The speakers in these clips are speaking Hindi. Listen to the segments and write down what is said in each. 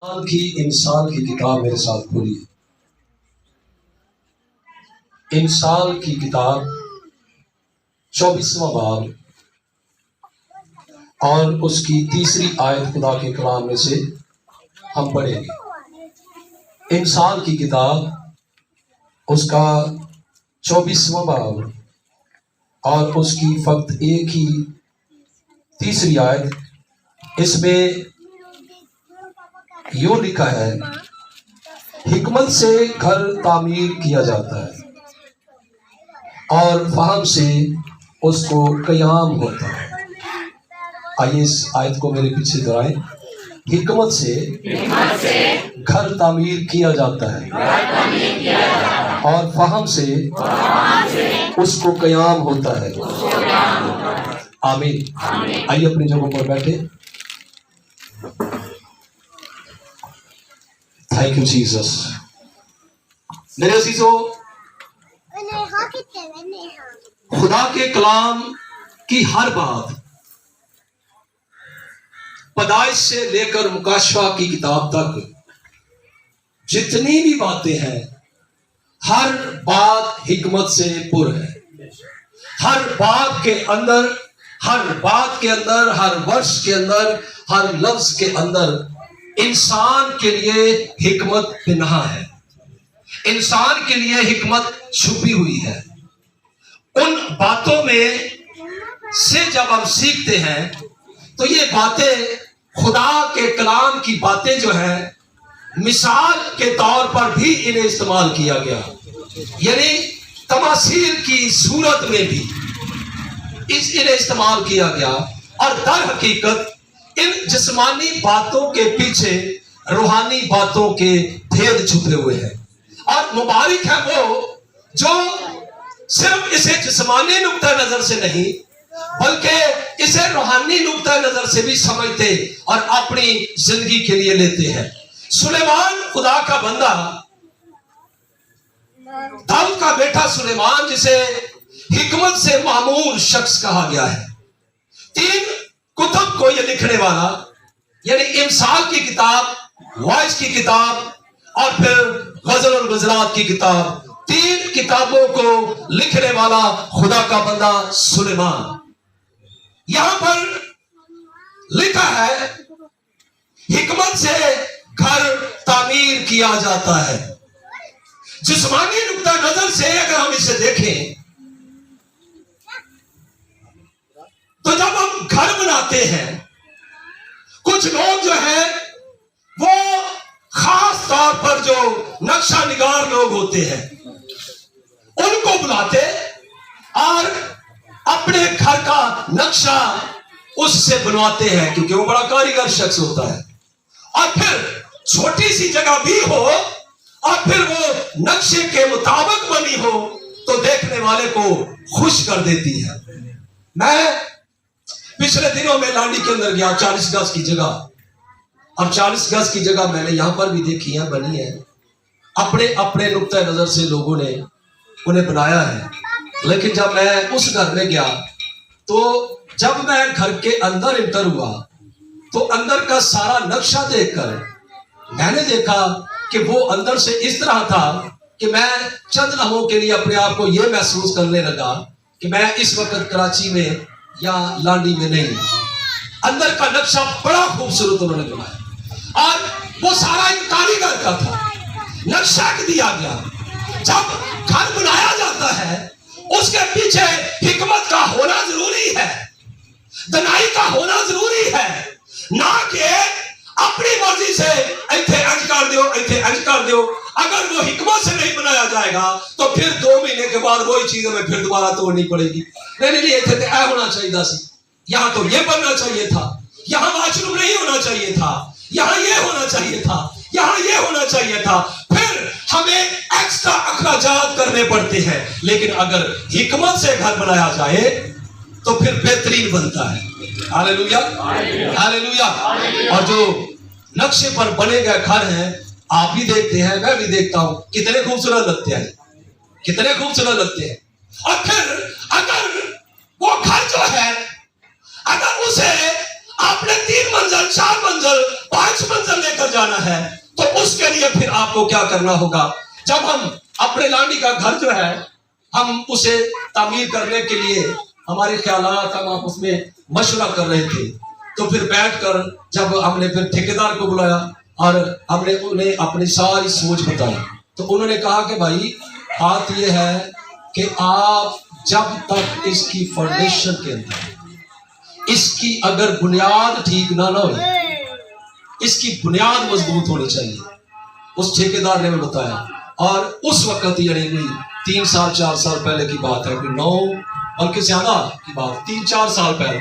इंसान की किताब मेरे साथ खोलिए। इंसान की किताब 24वां बाब और उसकी तीसरी आयत खुदा के कलाम में से हम पढ़ेंगे। इंसान की किताब उसका 24वां बाब और उसकी फक्त एक ही तीसरी आयत, इसमें यूं लिखा है, हिकमत से घर तामीर किया जाता है और फहम से उसको कयाम होता है। आइए इस आयत को मेरे पीछे दोहराएं। हिकमत से घर तामीर किया जाता है और फहम से उसको कयाम होता है। आमीन। आइए अपनी जगहों पर बैठे। Thank you Jesus. मेरे अजीजों, खुदा के कलाम की हर बात पैदाइश से लेकर मुकाशवा की किताब तक जितनी भी बातें हैं, हर बात हिकमत से पुर है। हर बात के अंदर, हर बात के अंदर, हर वर्ष के अंदर, हर लफ्ज के अंदर इंसान के लिए हिकमत पिनहा है। इंसान के लिए हिकमत छुपी हुई है। उन बातों में से जब हम सीखते हैं तो ये बातें, खुदा के कलाम की बातें जो है, मिसाल के तौर पर भी इन्हें इस्तेमाल किया गया, यानी तमासील की सूरत में भी इन्हें इस्तेमाल किया गया। और दर हकीकत इन जिस्मानी बातों के पीछे रूहानी बातों के भेद छुपे हुए हैं। और मुबारक है वो जो सिर्फ इसे जिस्मानी नुक्ता नजर से नहीं बल्कि इसे रूहानी नुक्ता नजर से भी समझते और अपनी जिंदगी के लिए लेते हैं। सुलेमान खुदा का बंदा, दाऊद का बेटा सुलेमान, जिसे हिकमत से मामूर शख्स कहा गया है, 3 कुतुब को यह लिखने वाला, यानी इमसाल की किताब, वाइस की किताब और फिर गजल और गजलात की किताब, 3 किताबों को लिखने वाला खुदा का बंदा सुलेमान। यहां पर लिखा है, हिकमत से घर तामीर किया जाता है। जिस्मानी नुक्ता नजर से अगर हम इसे देखें तो जब हम घर बनाते हैं, कुछ लोग जो है वो खास तौर पर जो नक्शा निगार लोग होते हैं उनको बुलाते और अपने घर का नक्शा उससे बनवाते हैं, क्योंकि वो बड़ा कारीगर शख्स होता है। और फिर छोटी सी जगह भी हो और फिर वो नक्शे के मुताबिक बनी हो तो देखने वाले को खुश कर देती है। मैं पिछले दिनों में लांडी के अंदर गया, 40 गज की जगह, और 40 गज की जगह मैंने यहां पर भी देखी है, बनी है। अपने अपने नुक्ते नजर से लोगों ने उन्हें बनाया है। लेकिन जब मैं उस घर में गया तो जब मैं घर के अंदर इंटर हुआ तो अंदर का सारा नक्शा देखकर मैंने देखा कि वो अंदर से इस तरह था कि मैं चंद लम्हों के लिए अपने आप को यह महसूस करने लगा कि मैं इस वक्त कराची में या लांडी में नहीं। अंदर का नक्शा बड़ा खूबसूरत उन्होंने बनाया और वो सारा एक कारीगर का था, नक्शा दिया गया। जब घर बनाया जाता है उसके पीछे हिकमत का होना जरूरी है, दनाई का होना जरूरी है, ना कि अपनी मर्जी से इथे अंज कर दो, इथे अंज कर दो। अगर वो हिकमत से नहीं बनाया जाएगा तो फिर 2 महीने के बाद वही चीज हमें फिर दोबारा तोड़नी पड़ेगी। नहीं, इथे तो ऐ होना चाहिए था, यहाँ तो ये बनना चाहिए था, यहाँ वाशरूम नहीं होना चाहिए था, यहाँ ये होना चाहिए था, यहाँ ये होना चाहिए था। फिर हमें एक्स्ट्रा अखराजात करने पड़ते हैं। लेकिन अगर हिकमत से घर बनाया जाए तो फिर बेहतरीन बनता है। Hallelujah, hallelujah. और जो नक्शे पर बने गए घर हैं, आप भी देखते हैं, मैं भी देखता हूं, कितने खूबसूरत लगते हैं, कितने खूबसूरत लगते हैं। और फिर अगर वो घर जो है, अगर उसे आप आपने 3 मंजिल 4 मंजिल 5 मंजिल लेकर जाना है, तो उसके लिए फिर आपको क्या करना होगा? जब हम अपने लांडी का घर जो है हम उसे तामीर करने के लिए हमारे ख्यालात हम आपस में मशवरा कर रहे थे, तो फिर बैठकर जब हमने फिर ठेकेदार को बुलाया और हमने उन्हें अपनी सारी सोच बताई, तो उन्होंने कहा कि भाई बात यह है कि आप जब तक इसकी फाउंडेशन के अंदर इसकी अगर बुनियाद ठीक ना हो, इसकी बुनियाद मजबूत होनी चाहिए। उस ठेकेदार ने हमें बताया, और उस वक्त यानी 3 साल 4 साल पहले की बात है, 9 बल्कि ज्यादा की बात, 3-4 साल पहले,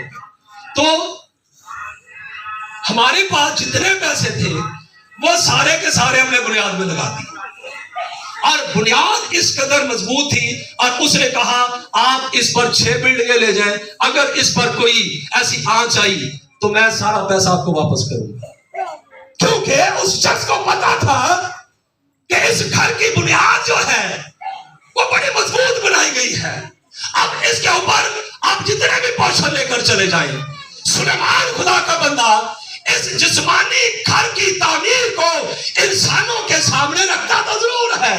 तो हमारे पास जितने पैसे थे वो सारे के सारे हमने बुनियाद में लगा दिए, और बुनियाद इस कदर मजबूत थी। और उसने कहा आप इस पर 6 बिल्डिंगें ले जाएं, अगर इस पर कोई ऐसी आंच आई तो मैं सारा पैसा आपको वापस करूंगा, क्योंकि उस शख्स को पता था कि इस घर की बुनियाद जो है वो बड़ी मजबूत बनाई गई है। अब इसके ऊपर आप जितने भी पोर्शन लेकर चले जाएं, सुलेमान खुदा का बंदा इस जिस्मानी घर की तामीर को इंसानों के सामने रखता तो जरूर है,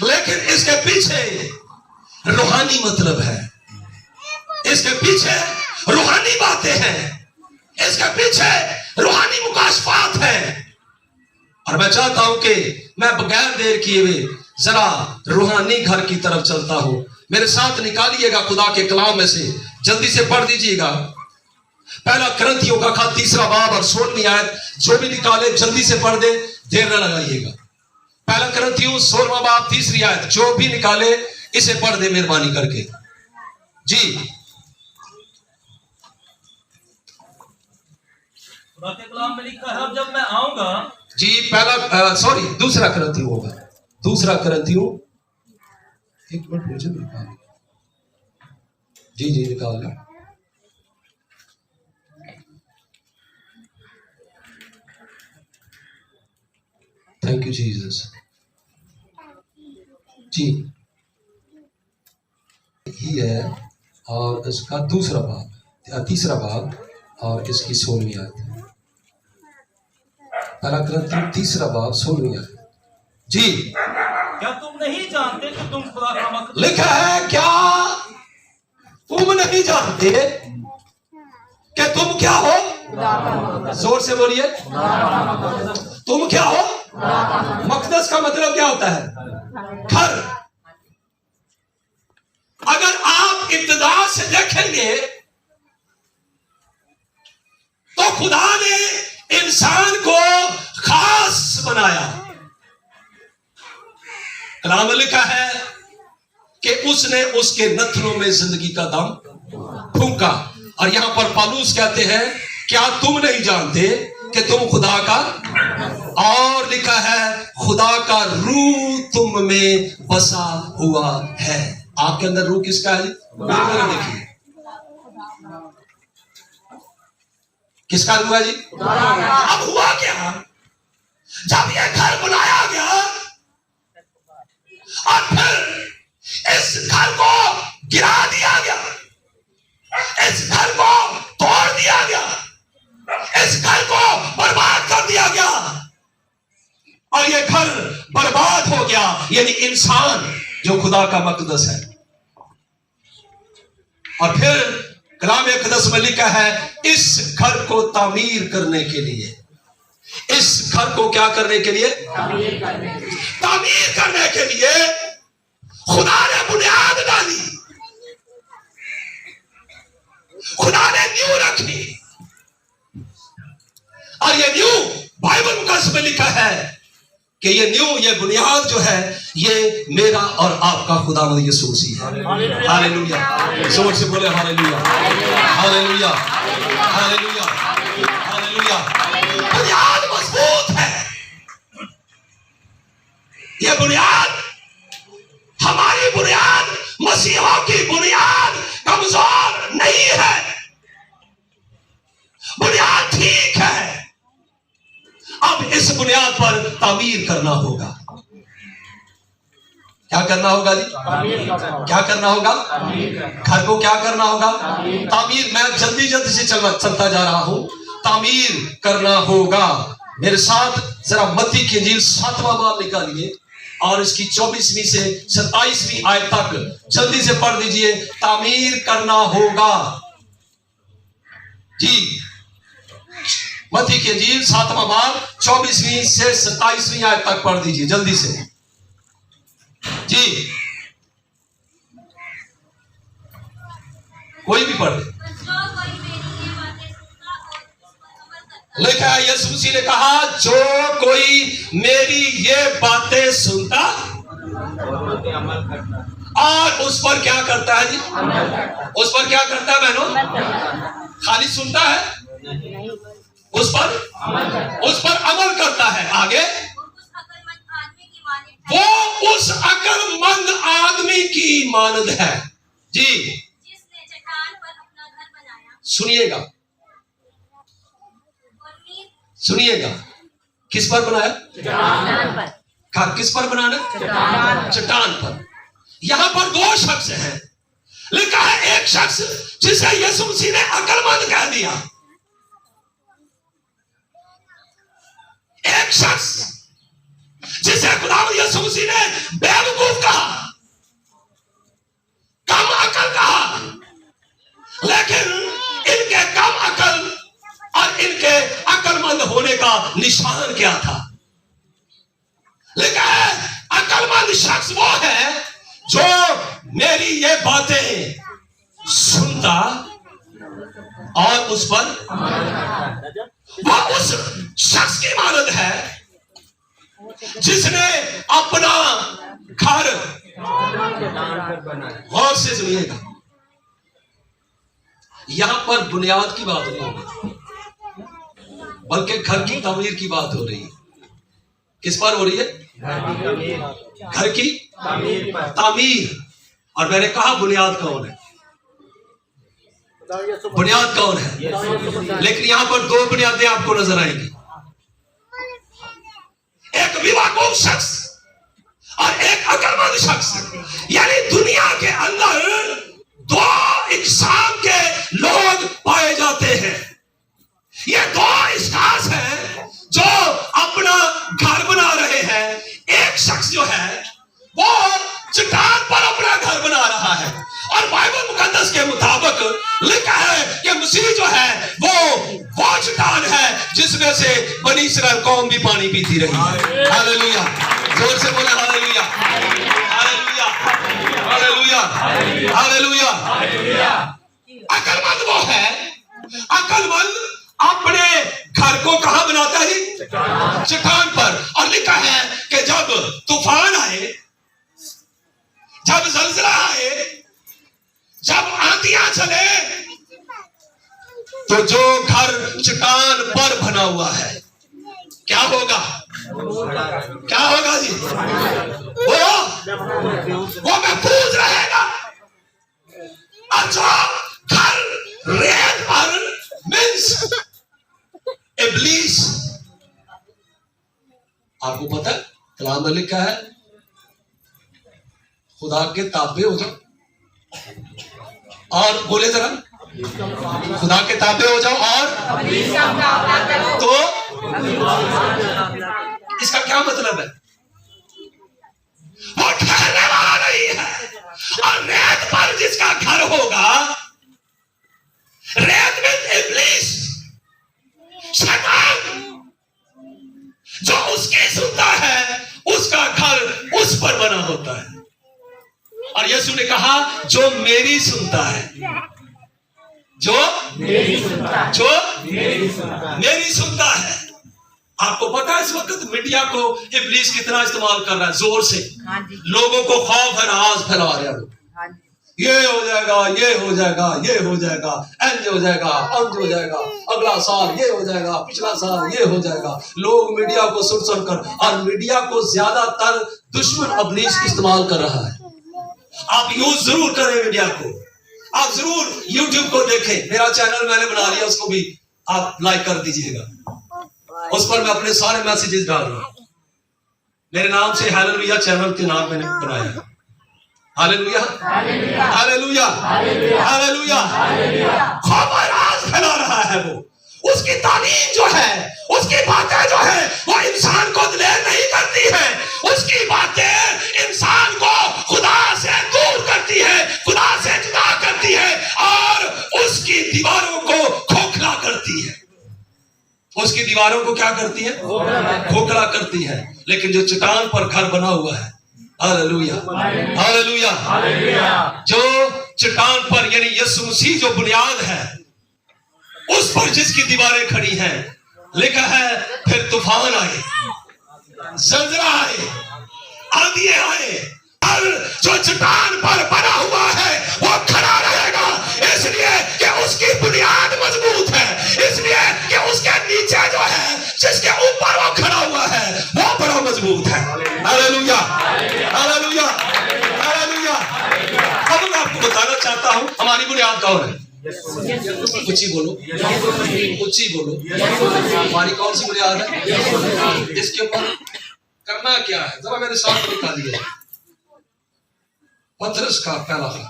लेकिन इसके पीछे रूहानी मतलब है, इसके पीछे रूहानी बातें हैं, इसके पीछे रूहानी मुकाशफात है। और मैं चाहता हूं कि मैं बगैर देर किए हुए जरा रूहानी घर की तरफ चलता हूं। मेरे साथ निकालिएगा खुदा के कलाम में से, जल्दी से पढ़ दीजिएगा। पहला करंथियों का खत 3 बाब और 16वीं आयत, जो भी निकाले जल्दी से पढ़ दे, देर न लगाइएगा। पहला करंथियों 16वां बाब 3री आयत, जो भी निकाले इसे पढ़ दे मेहरबानी करके जी। कलाम में लिखा है, जब मैं आऊंगा जी, पहला दूसरा करंथियों होगा, दूसरा करंथियों, एक मिनट मुझे निकाल जी जी निकाल लें। थैंक यू जीसस जी, ही है, और इसका दूसरा बाब 3रा बाब और इसकी 16वीं आयत। पहला करंथियों 3रा बाब 16वीं आयत जी। क्या तुम नहीं जानते कि तुम खुदा का मकदस? लिखा है, क्या तुम नहीं जानते कि तुम क्या हो? जोर से बोलिए, तुम क्या हो? मकदस का मतलब क्या होता है? घर। अगर आप इब्तिदा से देखेंगे तो खुदा ने इंसान को खास बनाया। कलाम में लिखा है कि उसने उसके नथनों में जिंदगी का दम फूंका। और यहां पर पौलुस कहते हैं, क्या तुम नहीं जानते कि तुम खुदा का, और लिखा है खुदा का रूह तुम में बसा हुआ है। आपके अंदर रूह किसका है? देखिए किसका रूह है जी? अब हुआ क्या, जब यह घर बनाया गया और फिर इस घर को गिरा दिया गया, इस घर को तोड़ दिया गया, इस घर को बर्बाद कर दिया गया, और ये घर बर्बाद हो गया, यानी इंसान जो खुदा का मकदस है। और फिर कलाम अक़दस में लिखा है, इस घर को तामीर करने के लिए, इस घर को क्या करने के लिए? तामीर करने के लिए खुदा ने बुनियाद डाली, खुदा ने नींव रखी। और ये नींव बाइबल मुकद्दस में लिखा है कि ये नींव, ये बुनियाद जो है, ये मेरा और आपका खुदावंद यीशु मसीह है। हालेलुया, जोर से बोले हालेलुया, हालेलुया, हालेलुया, हालेलुया। बुनियाद मजबूत है। ये बुनियाद, हमारी बुनियाद, मसीहों की बुनियाद कमजोर नहीं है, बुनियाद ठीक है। अब इस बुनियाद पर तामीर करना होगा। क्या करना होगा जी? क्या करना होगा? घर को क्या करना होगा? तामीर। मैं जल्दी जल्दी से चलता जा रहा हूं। तामीर करना होगा। मेरे साथ जरा मत्ती की इंजील 7वां बाब निकालिए और इसकी 24वीं से 27वीं आयत तक जल्दी से पढ़ दीजिए। तामीर करना होगा जी। मत्ती की इंजील 7वां बाब 24वीं से 27वीं आयत तक पढ़ दीजिए जल्दी से जी। कोई भी पढ़ ले। लिखा है यीशु मसीह ने कहा, जो कोई मेरी ये बातें सुनता और उस पर क्या करता है जी? उस पर क्या करता है बहनों? खाली सुनता है, उस पर अमल करता है। आगे, वो उस अक्लमंद आदमी की मानद है जी, जिसने चट्टान पर अपना घर बनाया। सुनिएगा सुनिएगा, किस पर बनाया? चट्टान पर। कहा किस पर बनाना? चट्टान पर। यहां पर दो शख्स हैं। लिखा है एक शख्स जिसे यीशु मसीह ने अक्लमंद कह दिया, एक शख्स जिसे खुदावंद यीशु मसीह ने बेवकूफ कहा, कम अकल कहा। लेकिन इनके कम अकल और इनके अक्लमंद होने का निशान क्या था? लिखा है अक्लमंद शख्स वो है जो मेरी ये बातें सुनता और उस पर वो उस शख्स की मानद है जिसने अपना घर, गौर से सुनिएगा, यहां पर बुनियाद की बात नहीं हो रही बल्कि घर की तामीर की बात हो रही है। किस पर हो रही है? घर की तामीर। और मैंने कहा बुनियाद कौन है? बुनियाद कौन है? लेकिन यहां पर दो बुनियादें आपको नजर आएंगी, एक बेवकूफ शख्स और एक अक्लमंद शख्स। यानी दुनिया के अंदर दो इंसान के लोग पाए जाते हैं। ये दो स्टार्स हैं जो अपना घर बना रहे हैं। एक शख्स जो है वो चट्टान पर अपना घर बना रहा है और बाइबल मुकद्दस के मुताबिक लिखा है कि मसीह जो है वो चट्टान है जिसमें से बनी इस्राएल कौम भी पानी पीती रही है। हालेलुया, जोर से बोले हालेलुया, हालेलुया, हालेलुया, हालेलुया। अक्लमंद वो है, अक्लमंद अपने घर को कहां बनाता है? चट्टान पर। और लिखा है कि जब तूफान आए, जब ज़लज़ला आए, जब आंधियां चले, तो जो घर चट्टान पर बना हुआ है क्या होगा? क्या होगा जी? वो महफूज रहेगा। और जो घर रेत पर मीन्स इब्लीस, आपको पता है कलाम में लिखा है खुदा के ताबे हो जाओ, और बोले जरा खुदा के ताबे हो जाओ और तो इसका क्या मतलब है? वो ठहरने वाला नहीं है। और रेत पर जिसका घर होगा, रेत में इब्लीस, शैतान, जो उसकी सुनता है उसका घर उस पर बना होता है। और यीशु ने कहा जो मेरी सुनता है, जो मेरी सुनता है। आपको पता है इस वक्त मीडिया को इब्लीस कितना इस्तेमाल कर रहा है, जोर से लोगों को खौफ है, राज फैला रहा है। ये हो जाएगा, ये हो जाएगा, ये हो जाएगा, इंज हो जाएगा, अंज हो जाएगा, अगला साल ये हो जाएगा, पिछला साल ये हो जाएगा। लोग मीडिया को सुन कर, और मीडिया को ज्यादातर दुश्मन इब्लीस इस्तेमाल कर रहा है। आप यूज जरूर करें मीडिया को, आप जरूर यूट्यूब को देखें। मेरा चैनल मैंने बना लिया, उसको भी आप लाइक कर दीजिएगा। उस पर मैं अपने सारे मैसेजेस डाल रहा हूं। मेरे नाम से हालेलुया चैनल के नाम मैंने बनाया है। Hallelujah hallelujah hallelujah. खबर आज फैला रहा है वो, उसकी तालीम जो है, उसकी बातें जो है वो इंसान को दिलेर नहीं करती है, उसकी बातें इंसान को खुदा से दूर करती है, खुदा से जुदा करती है और उसकी दीवारों को खोखला करती है। उसकी दीवारों को क्या करती है? खोखला करती है। लेकिन जो चट्टान पर घर बना हुआ है, हालेलुया हालेलुया, जो चट्टान पर यानी यीशु मसीह जो बुनियाद है, उस पर जिसकी दीवारें खड़ी हैं, लिखा है फिर तूफान आए, जलजला आए, आंधियां आए, और जो चट्टान पर बना हुआ है वो खड़ा रहेगा, इसलिए कि उसकी बुनियाद मजबूत है, इसलिए कि उसके नीचे जो है, जिसके ऊपर वो खड़ा हुआ है, वो बड़ा मजबूत है। Hallelujah hallelujah hallelujah. अब मैं आपको बताना चाहता हूं हमारी बुनियाद कौन है। ऊंची बोलो, ऊंची बोलो। हमारी कौन सी बुनियाद है? इसके ऊपर करना क्या है, जरा मेरे साथ निकालिए। पतरस का पहला खत,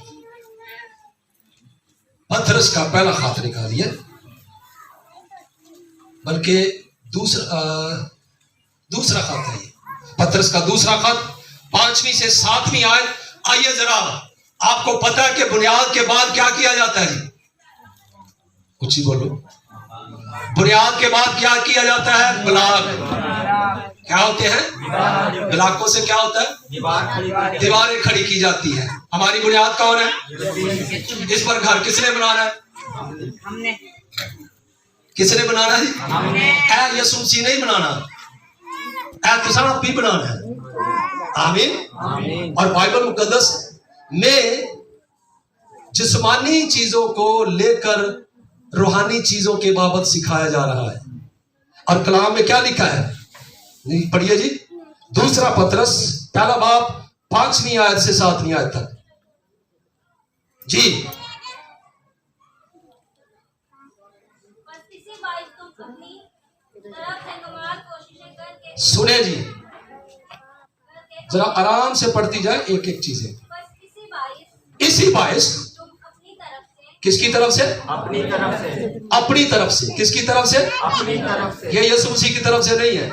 पतरस का पहला खत निकालिए, बल्कि दूसरा खत है। पतरस का दूसरा खत 5वीं से 7वीं आयत। आइए जरा, आपको पता है कि बुनियाद के बाद क्या किया जाता है? कुछ ही बोलो। बुनियाद के बाद क्या किया जाता है? ब्लॉक। क्या होते हैं? ब्लॉकों से क्या होता है? दीवारें खड़ी की जाती है। हमारी बुनियाद कौन है? इस पर घर किसने बनाना है? हमने। किसने बनाना है? हमने। यीशु मसीह नहीं बनाना, तुसा आप भी बनाना है। आमीन। और बाइबल मुकद्दस में जिस्मानी चीजों को लेकर रूहानी चीजों के बाबत सिखाया जा रहा है। और कलाम में क्या लिखा है? पढ़िए जी, दूसरा पतरस पहला बाब 5वीं आयत से 7वीं आयत तक जी। सुने जी, जरा आराम से पढ़ती जाए एक एक चीजें। इसी बाइस किसकी तरफ से? अपनी तरफ से। अपनी तरफ से। किसकी तरफ से? अपनी तरफ से। ये यीशु मसीह की तरफ से नहीं है,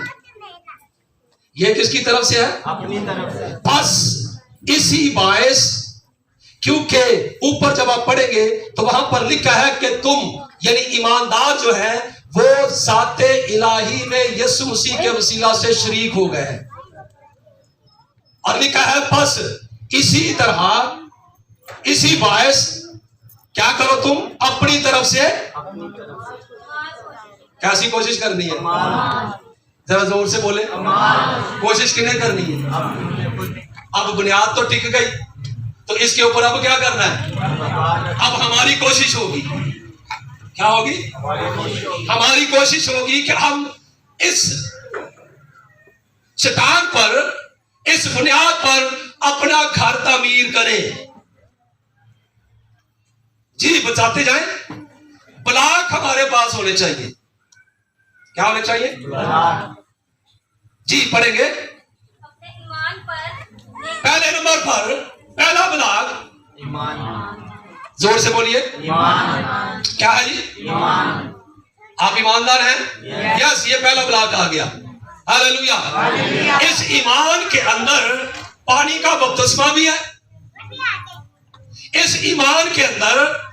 ये किसकी तरफ से है? अपनी तरफ से। बस इसी बाइस, क्योंकि ऊपर जब आप पढ़ेंगे तो वहां पर लिखा है कि तुम यानी ईमानदार जो है वो ज़ाते इलाही में यीशु मसीह के वसीला से शरीक हो गए हैं। और लिखा है बस इसी तरह, इसी बाइस क्या करो तुम? अपनी तरफ से। कैसी कोशिश करनी है? जरा जोर से बोले। कोशिश किन्हें करनी है? अब बुनियाद तो टिक गई, तो इसके ऊपर अब क्या करना है? अब हमारी कोशिश होगी। क्या होगी? हमारी कोशिश होगी कि हम इस चट्टान पर, इस बुनियाद पर अपना घर तामीर करें। जी बचाते जाएं। ब्लॉक हमारे पास होने चाहिए। क्या होने चाहिए? जी पढ़ेंगे। अपने ईमान पर पहले नंबर पर पहला ब्लॉक ईमान। जोर से बोलिए। ईमान। क्या है जी? ईमान। आप ईमानदार हैं? यस, ये पहला ब्लॉक आ गया। हालेलुया। इस ईमान के अंदर पानी का बपतिस्मा भी है। इस ईमान के अंदर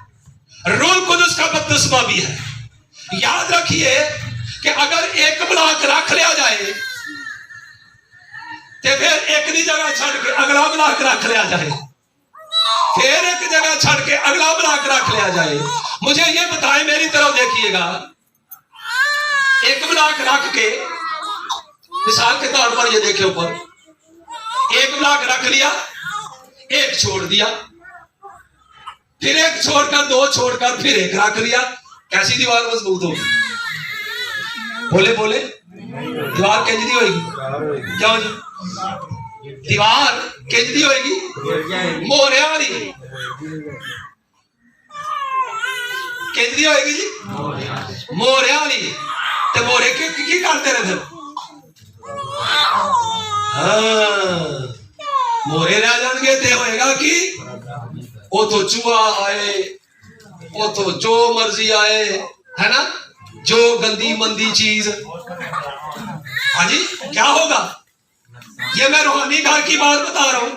रूह कुदस का बपतिस्मा भी है। याद रखिए कि अगर एक ब्लॉक रख लिया जाए तो फिर एक दी जगह छड़ के अगला ब्लॉक रख लिया जाए, फिर एक जगह छड़ के अगला ब्लॉक रख लिया जाए। मुझे ये बताएं, मेरी तरफ देखिएगा, एक ब्लॉक रख के, मिसाल के तौर पर ये देखे ऊपर, एक ब्लॉक रख लिया, एक छोड़ दिया, फिर एक छोड़कर, दो छोड़कर, फिर एक रख लिया, कैसी दीवार मजबूत होगी? बोले बोले। दीवार केंजदी होगी। क्या हो जी? दीवार केंजदी होगी, मोहरे वाली केंजदी होगी जी, मोहरे वाली। तो मोहरे की करते रहे फिर? हाँ, होएगा कि वो तो चूहा आए, वो तो जो मर्जी आए, है ना, जो गंदी मंदी चीज। हाँ जी, क्या होगा? ये मैं रूहानी घर की बात बता रहा हूं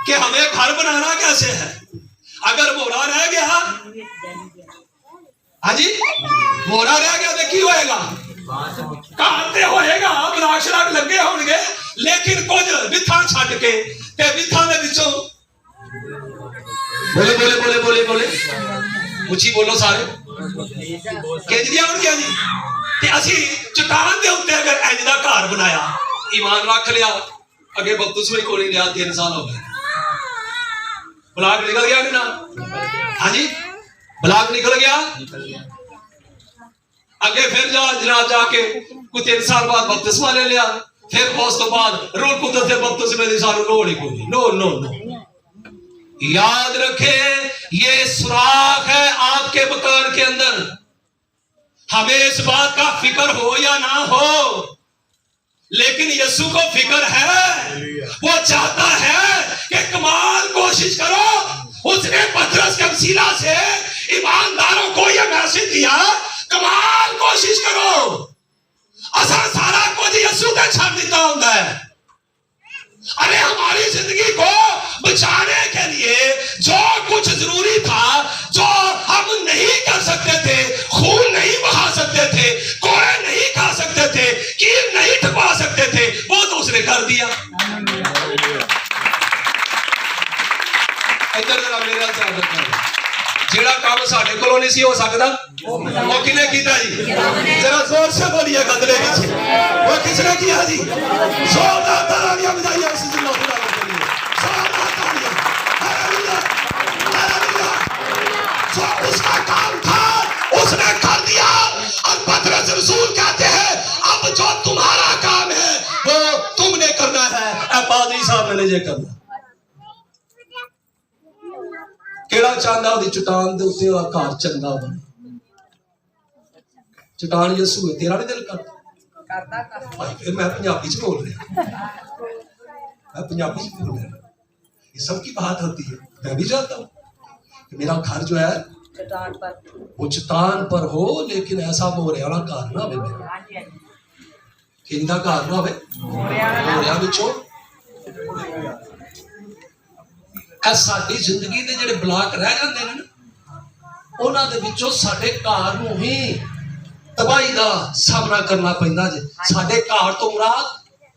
कि हमें घर बनाना कैसे है। अगर मोरा रह गया, हाँ जी, मोरा रह गया तो की होएगा? कहते होएगा बलाक शराक लगे होंगे, लेकिन कुछ विथा छड़ के ते विथा दे विचों बोले बोले बोले बोले बोले उची बोलो सारे केजरिया हो गया जी। ते असी चट्टान दे उत्ते अगर इंज दा घर बनाया, ईमान रख लिया, अगे बपतिस्मा कोल ही लिया, 3 साल हो गए, बलाक निकल गया कि ना? हाँ जी, बलाक निकल गया। आगे फिर जाके कुछ 3 साल बाद बपतिस्मा ले लिया, फिर उस तो बाद रूल कुदरत से बपतिस्मे दी सानू लोड़ ही कोई। नो नो नो, याद रखे ये सुराख है आपके मकान के अंदर। हमें इस बात का फिक्र हो या ना हो, लेकिन यीशु को फिक्र है। वो चाहता है कि कमाल कोशिश करो। उसने पतरस के वसीला से ईमानदारों को यह मैसेज दिया, कमाल कोशिश करो। असा सारा कुछ यीशु ने छाड़ दिता होता है। अरे हमारी जिंदगी को बचाने के लिए जो कुछ जरूरी था, जो हम नहीं कर सकते थे, खून नहीं बहा सकते थे, कोड़े नहीं खा सकते थे, कील नहीं ठुकवा सकते थे, वो तो उसने कर दिया। इधर जरा मेरा ध्यान रखना, जेड़ा काम साडे कोलों नहीं सी हो सकता वो किने कीता जी? जरा जोर से बोलिए गदले पीछे, वो किसने किया जी? जोरदार तालियां बजाइए इस जिला खुदा के लिए, जोरदार तालियां। Hallelujah hallelujah. जो उसका काम था उसने कर दिया। और पतरस रसूल कहते हैं अब जो तुम्हारा काम है वो तुमने करना है, ए पादरी साहब ने जे करना। केड़ा चाहता ओदी चट्टान दे उत्ते ओदा घर चंगा बने। चट्टान यीशु है, तेरा नहीं दिल करता? भाई फिर मैं पंजाबी च बोल रहा, मैं पंजाबी च बोल रहा। ये सब की बात होती है। मैं भी चाहता हूँ कि मेरा घर जो है वो चट्टान पर हो, लेकिन ऐसा मोरे वाला घर ना हो मेरा, किंदा घर ना हो मोरिया विचों। साडी जिंदगी दे जिहड़े ब्लॉक रह जाते हैं ना, उन्हां दे विचों साडे घर नूं ही तबाही दा सामना करना पैंदा जे। साडे घर तो मुराद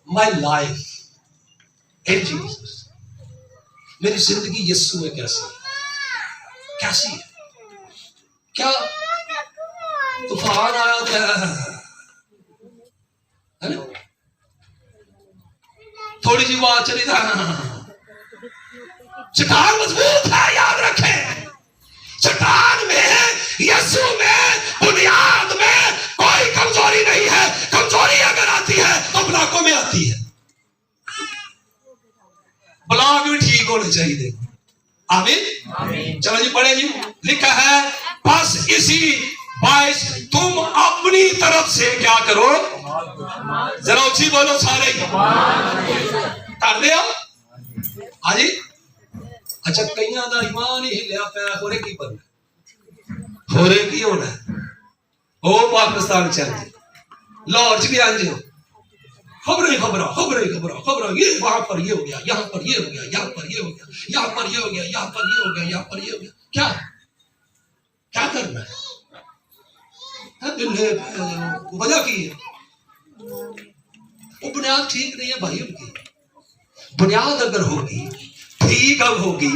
माई लाइफ इन जीसस, मेरी जिंदगी यीशु में कैसी है, कैसी है? क्या तूफान आया है ना, थोड़ी सी आवाज चली था, चट्टान मजबूत है। याद रखें, चट्टान में, यीशु में, बुनियाद में कोई कमजोरी नहीं है। कमजोरी अगर आती है तो ब्लॉकों में आती है। ब्लॉक भी ठीक होने चाहिए। आमीन। चलो जी पढ़े जी, लिखा है बस इसी बाइस तुम अपनी तरफ से क्या करो, जरा उसी बोलो सारे कर दे। हाँ जी, अच्छा कई का ईमान ही हिलिया पाया, होरे की बनना, होरे की होना है। ओ पाकिस्तान चलते, लाहौर च भी आंजे हो, खबरें खबरें, ये वहां पर ये हो गया, यहाँ पर ये हो गया, यहाँ पर ये हो गया, यहाँ पर ये हो गया, यहाँ पर ये हो गया, यहाँ पर ये हो गया। क्या क्या करना है? वजह की है, वो बुनियाद ठीक नहीं है भाई। उनकी बुनियाद अगर होगी, ठीक अब होगी,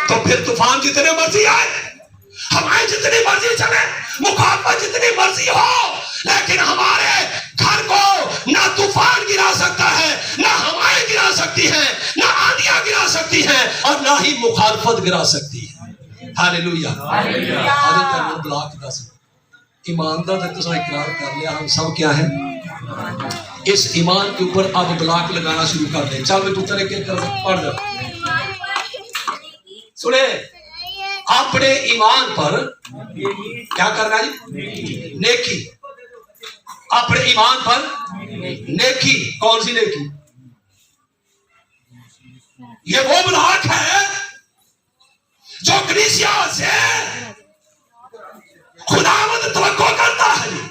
तो फिर तूफान जितने मर्जी आए, हवाएं जितनी मर्जी चले, मुखालफत जितनी मर्जी हो, लेकिन हमारे घर को ना तूफान गिरा सकता है, ना हवाएं गिरा सकती हैं, ना आंधियां गिरा सकती हैं, और ना ही मुखालफत गिरा सकती है। Hallelujah hallelujah. ब्लॉक दस ईमानदार तक तो इकरार कर लिया, हम सब क्या है इस ईमान के ऊपर अब ब्लॉक लगाना शुरू कर दे। चल मैं पुत्र एक एक पढ़ दे, सुने। अपने ईमान पर क्या करना जी? नेकी। अपने ईमान पर नेकी। कौन सी नेकी? ये वो ब्लॉक है जो कलीसिया से खुदावंद तवक्को करता है जी।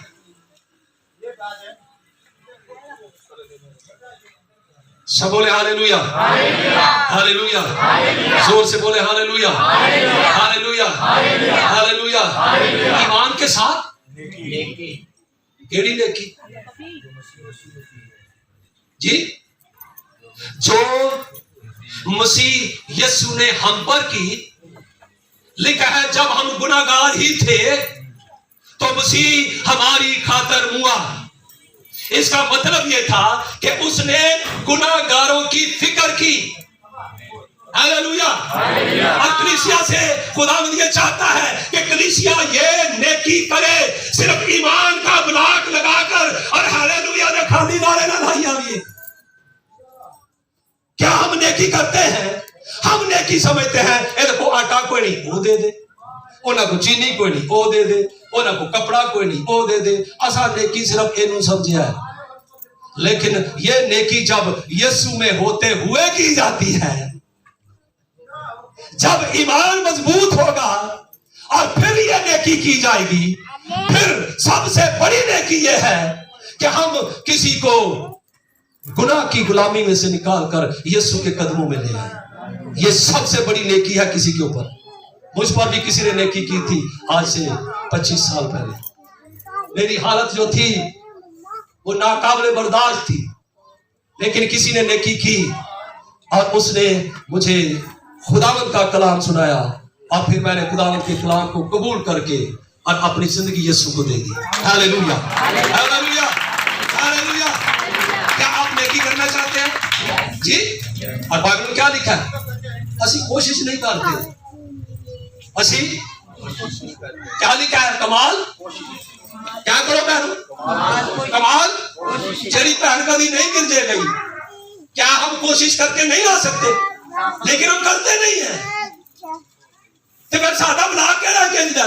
सब बोले हालेलुया, हालेलुया, जोर से बोले हालेलुया, हालेलुया, हालेलुया। ईमान के साथ केड़ी नेकी जी, जो मसीह यीशु ने हम पर की। लिखा है जब हम गुनाहगार ही थे तो मसीह हमारी खातर मुआ। इसका मतलब यह था कि उसने गुनाहगारों की फिक्र की। हालेलुया। और कलीसिया से खुदावंद ये चाहता है कि कलीसिया ये नेकी करे, सिर्फ ईमान का ब्लॉक लगाकर और हालेलुया ने खाली नारे ना लाइए। क्या हम नेकी करते हैं? हम नेकी समझते हैं ये देखो आटा कोई नहीं वो दे दे, उन्हें को चीनी कोई नहीं वो दे दे, उन्हें को कपड़ा कोई नहीं वो दे दे। असा नेकी सिर्फ इनू समझिया है, लेकिन ये नेकी जब यीशु में होते हुए की जाती है, जब ईमान मजबूत होगा और फिर ये नेकी की जाएगी। फिर सबसे बड़ी नेकी ये है कि हम किसी को गुनाह की गुलामी में से निकाल कर यीशु के कदमों में ले आए। ये सबसे बड़ी नेकी है किसी के ऊपर। मुझ पर भी किसी ने नेकी की थी आज से 25 साल पहले। मेरी हालत जो थी वो नाकाबिले बर्दाश्त थी, लेकिन किसी ने नेकी की और उसने मुझे खुदावंद का कलाम सुनाया और फिर मैंने खुदावंद के कलाम को कबूल करके और अपनी जिंदगी यीशु को दे दी। Hallelujah, hallelujah, hallelujah. क्या आप नेकी करना चाहते हैं जी? और बाइबल में क्या लिखा है? असी कोशिश नहीं करते, असी क्या लिखा है? कमाल क्या करो बहनों? कमाल चली बहन कभी नहीं गिर जाएगी। क्या हम कोशिश करके नहीं आ सकते? लेकिन हम करते नहीं है। तो फिर सादा ब्लॉक क्या रह गया?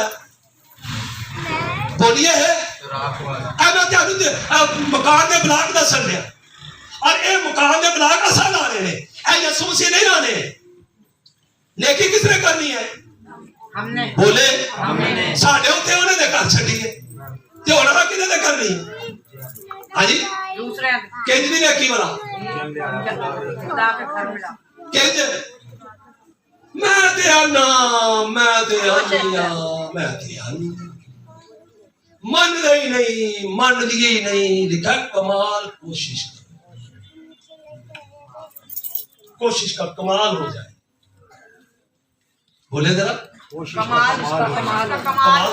बोलिए है मकान के ब्लॉक दसन दिया और ये मकान के ब्लॉक असा ला रहे हैं, यसू से नहीं लाने। नेकी किसने करनी है? हमने। बोले हमने। साढ़े उत्ते उन्होंने घर छड़िए ते होना किने ने करनी है? हाँ जी, दूसरे केंद्री ने की वाला केंद्र मैं ते आना मैं ते आनिया मैं ते आनी मन रही नहीं, मन दिए नहीं। लिखा कमाल कोशिश कोशिश कर कमाल हो जाए। बोले जरा कमाल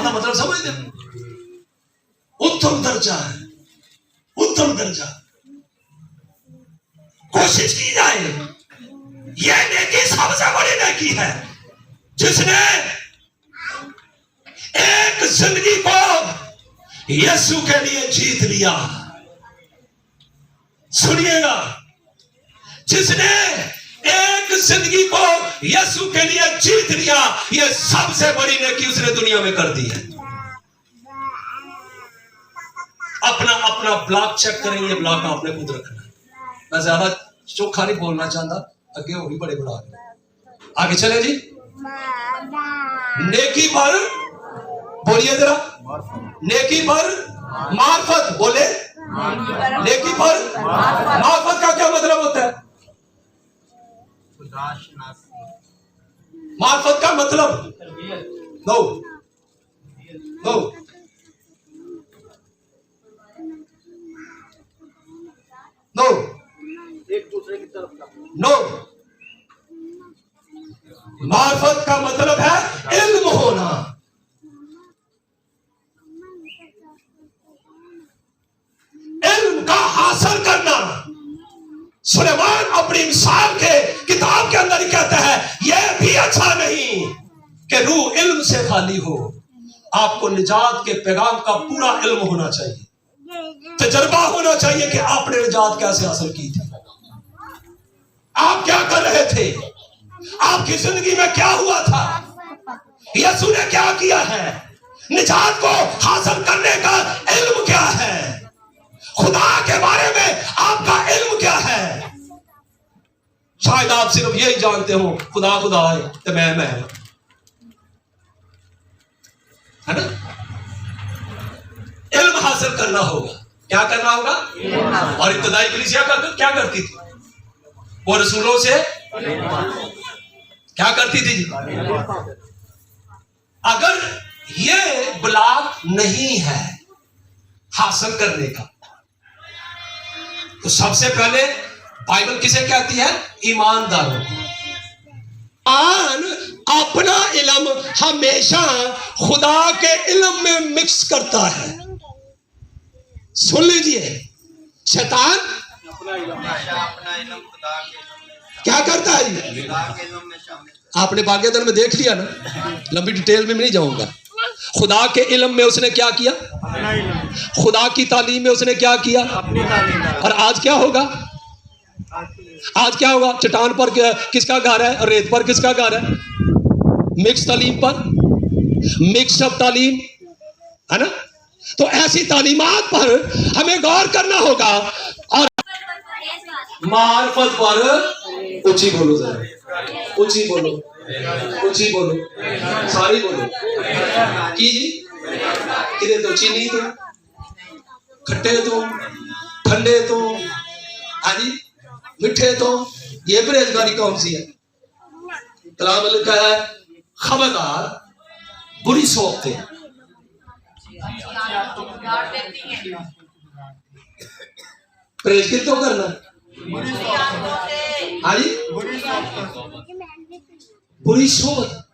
का मतलब समझते? उत्तम दर्जा है, उत्तम दर्जा। कोशिश की जाए। यह नेकी सबसे बड़ी नेकी है जिसने एक जिंदगी को यीशु के लिए जीत लिया। सुनिएगा, जिसने एक जिंदगी को यीशु के लिए जीत लिया, यह सबसे बड़ी नेकी उसने दुनिया में कर दी है। अपना अपना ब्लॉक चेक करें, ये ब्लॉक आपने खुद रखना है। मैं ज्यादा चोखा नहीं बोलना चाहता, आगे होगी बड़े ब्लॉक। आगे चले जी। नेकी पर बोलिए जरा, नेकी पर मार्फत। बोले नेकी पर मार्फत का क्या मतलब होता है? मार्फत का मतलब नो नो नो एक दूसरे की तरफ नो। मार्फत का मतलब है इल्म होना। इल्म का हासिल करना। सुलेमान अपनी मिसाल के किताब के अंदर ही कहता है यह भी अच्छा नहीं कि रूह इल्म से खाली हो। आपको निजात के पैगाम का पूरा इल्म होना चाहिए, तजर्बा होना चाहिए कि आपने निजात कैसे हासिल की थी, आप क्या कर रहे थे, आपकी जिंदगी में क्या हुआ था, यीशु ने क्या किया है, निजात को हासिल करने का इल्म क्या है, खुदा के बारे में आपका इल्म क्या है। शायद आप सिर्फ यही जानते हो खुदा खुदा है तो मैं है ना? इल्म हासिल करना होगा। क्या करना होगा? और इब्तदाई कलीसिया क्या करती थी? वो रसूलों से क्या करती थी जी? अगर ये ब्लॉक नहीं है हासिल करने का, तो सबसे पहले बाइबल किसे कहती है? ईमानदारों को। अपना इल्म हमेशा खुदा के इल्म में मिक्स करता है। सुन लीजिए, शैतान क्या करता है जी? आपने बागेदर में देख लिया ना, लंबी डिटेल में नहीं जाऊंगा। खुदा के इल्म में उसने क्या किया? खुदा की तालीम में उसने क्या किया? और आज क्या होगा? आज क्या होगा? चट्टान पर किसका घर है और रेत पर किसका घर है? मिक्स तालीम पर, मिक्स अप तालीम, है ना? तो ऐसी तालीमात पर हमें गौर करना होगा। और मार्फत पर ऊंची बोलो, जरा ऊंची बोलो, ऊंची बोलो, सारी बोलो की जी। किधे तो चीनी तो, खट्टे तो, ठंडे तो, हाजी मिठे तो, ये परहेजगारी कौन सी है? कलाम में लिखा है, खबरदार बुरी सोबतें परहेज किस तो करना? हाँ जी, बुरी सोबत।